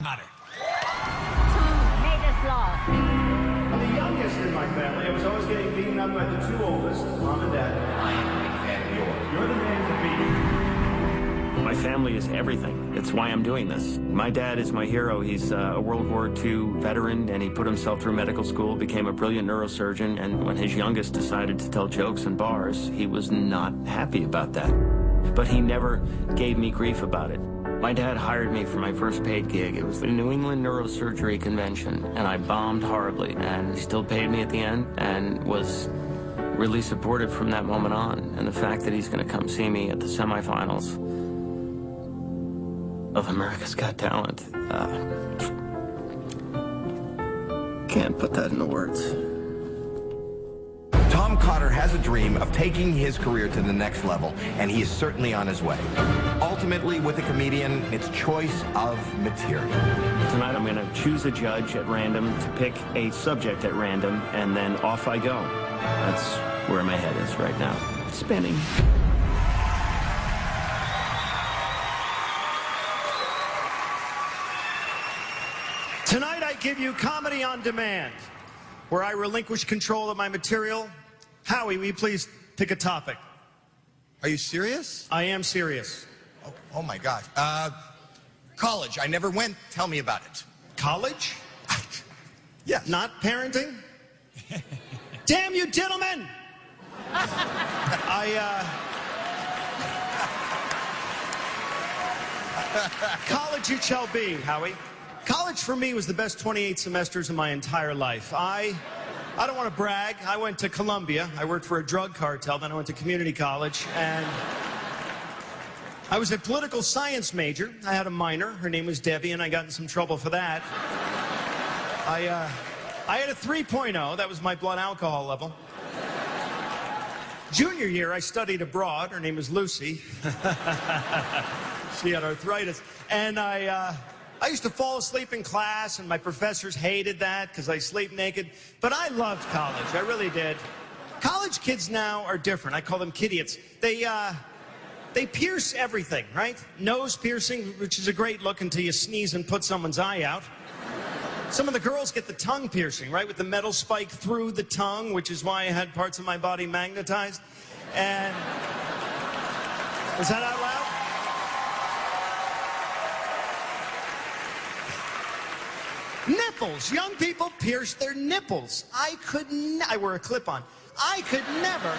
Cotter. Tom made us laugh. I'm the youngest in my family. I was always getting beaten up by the two oldest, Mom and Dad. I am a big fan of yours. You're the man to beat. My family is everything. It's why I'm doing this. My dad is my hero. He's a World War II veteran, and he put himself through medical school, became a brilliant neurosurgeon, and when his youngest decided to tell jokes in bars, he was not happy about that. But he never gave me grief about it. My dad hired me for my first paid gig. It was the New England Neurosurgery Convention, and I bombed horribly, and he still paid me at the end and was really supportive from that moment on. And the fact that he's going to come see me at the semifinals of America's Got Talent, can't put that into words. Tom Cotter has a dream of taking his career to the next level, and he is certainly on his way. Ultimately, with a comedian, it's choice of material. Tonight I'm going to choose a judge at random to pick a subject at random, and then off I go. That's where my head is right now. Spinning. Tonight I give you Comedy on Demand, where I relinquish control of my material. Howie, will you please pick a topic? Are you serious? I am serious. Oh my God. College. I never went. Tell me about it. College? Yeah. Not parenting? Damn you, gentlemen! College it shall be, Howie. College for me was the best 28 semesters of my entire life. I don't want to brag. I went to Columbia. I worked for a drug cartel. Then I went to community college. And I was a political science major. I had a minor. Her name was Debbie, and I got in some trouble for that. I had a 3.0. That was my blood alcohol level. Junior year, I studied abroad. Her name was Lucy. She had arthritis. And I used to fall asleep in class, and my professors hated that because I sleep naked. But I loved college. I really did. College kids now are different. I call them kidiots. They pierce everything, right? Nose piercing, which is a great look until you sneeze and put someone's eye out. Some of the girls get the tongue piercing, right? With the metal spike through the tongue, which is why I had parts of my body magnetized. And was that out loud? Nipples. Young people pierce their nipples. I wear a clip-on. I could never.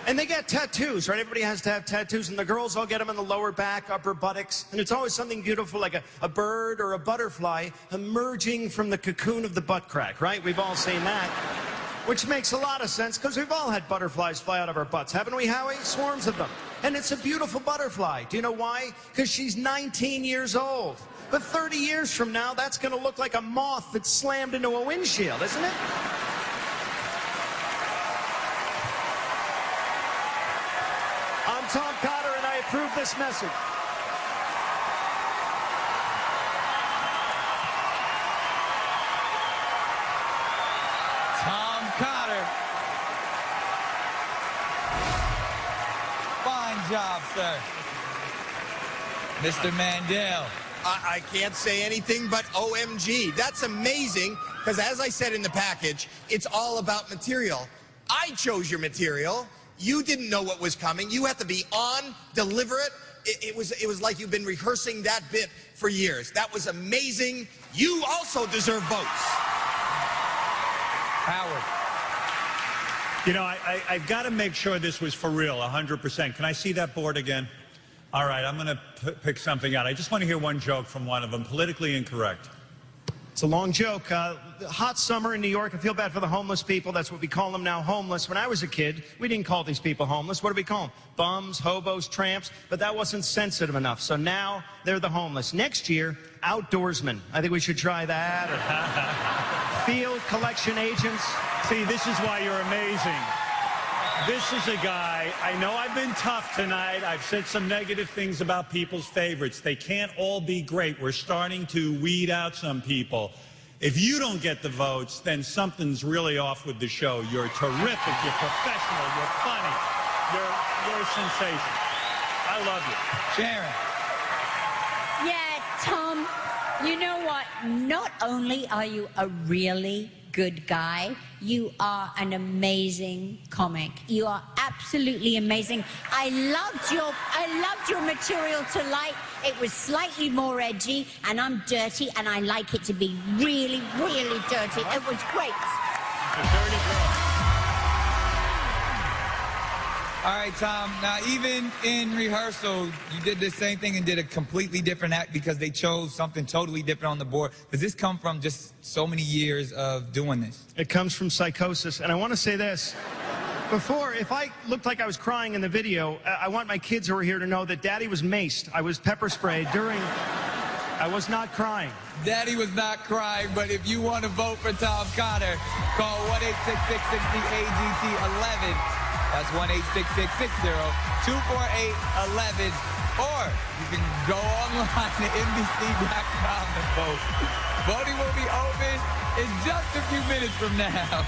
And they get tattoos, right? Everybody has to have tattoos, and the girls all get them in the lower back, upper buttocks, and it's always something beautiful like a bird or a butterfly emerging from the cocoon of the butt crack, right? We've all seen that, which makes a lot of sense because we've all had butterflies fly out of our butts, haven't we, Howie? Swarms of them. And it's a beautiful butterfly. Do you know why? Because she's 19 years old. But 30 years from now, that's going to look like a moth that's slammed into a windshield, isn't it? I'm Tom Cotter, and I approve this message. Tom Cotter. Fine job, sir. Mr. Mandel. I can't say anything but OMG. That's amazing, because as I said in the package, it's all about material. I chose your material. You didn't know what was coming. You had to be on, deliver it. It was like you've been rehearsing that bit for years. That was amazing. You also deserve votes. Howard. You know, I've got to make sure this was for real, 100%. Can I see that board again? All right, I'm going to pick something out. I just want to hear one joke from one of them, politically incorrect. It's a long joke. Hot summer in New York. I feel bad for the homeless people. That's what we call them now, homeless. When I was a kid, we didn't call these people homeless. What do we call them? Bums, hobos, tramps. But that wasn't sensitive enough. So now they're the homeless. Next year, outdoorsmen. I think we should try that. Or field collection agents. See, this is why you're amazing. This is a guy, I know I've been tough tonight. I've said some negative things about people's favorites. They can't all be great. We're starting to weed out some people. If you don't get the votes, then something's really off with the show. You're terrific. You're professional. You're funny. You're a sensation. I love you. Sharon. Yeah, Tom, You know what? Not only are you a really good guy, you are an amazing comic. You are absolutely amazing. I loved your material tonight. It was slightly more edgy, and I'm dirty, and I like it to be really, really dirty. It was great. A dirty girl. All right, Tom. Now, even in rehearsal, you did the same thing and did a completely different act because they chose something totally different on the board. Does this come from just so many years of doing this? It comes from psychosis. And I want to say this. Before, if I looked like I was crying in the video, I want my kids who are here to know that Daddy was maced. I was pepper sprayed during... I was not crying. Daddy was not crying, but if you want to vote for Tom Cotter, call 1-866-60-AGT-11. That's 1-866-60-248-11. Or you can go online to NBC.com and vote. Voting will be open in just a few minutes from now.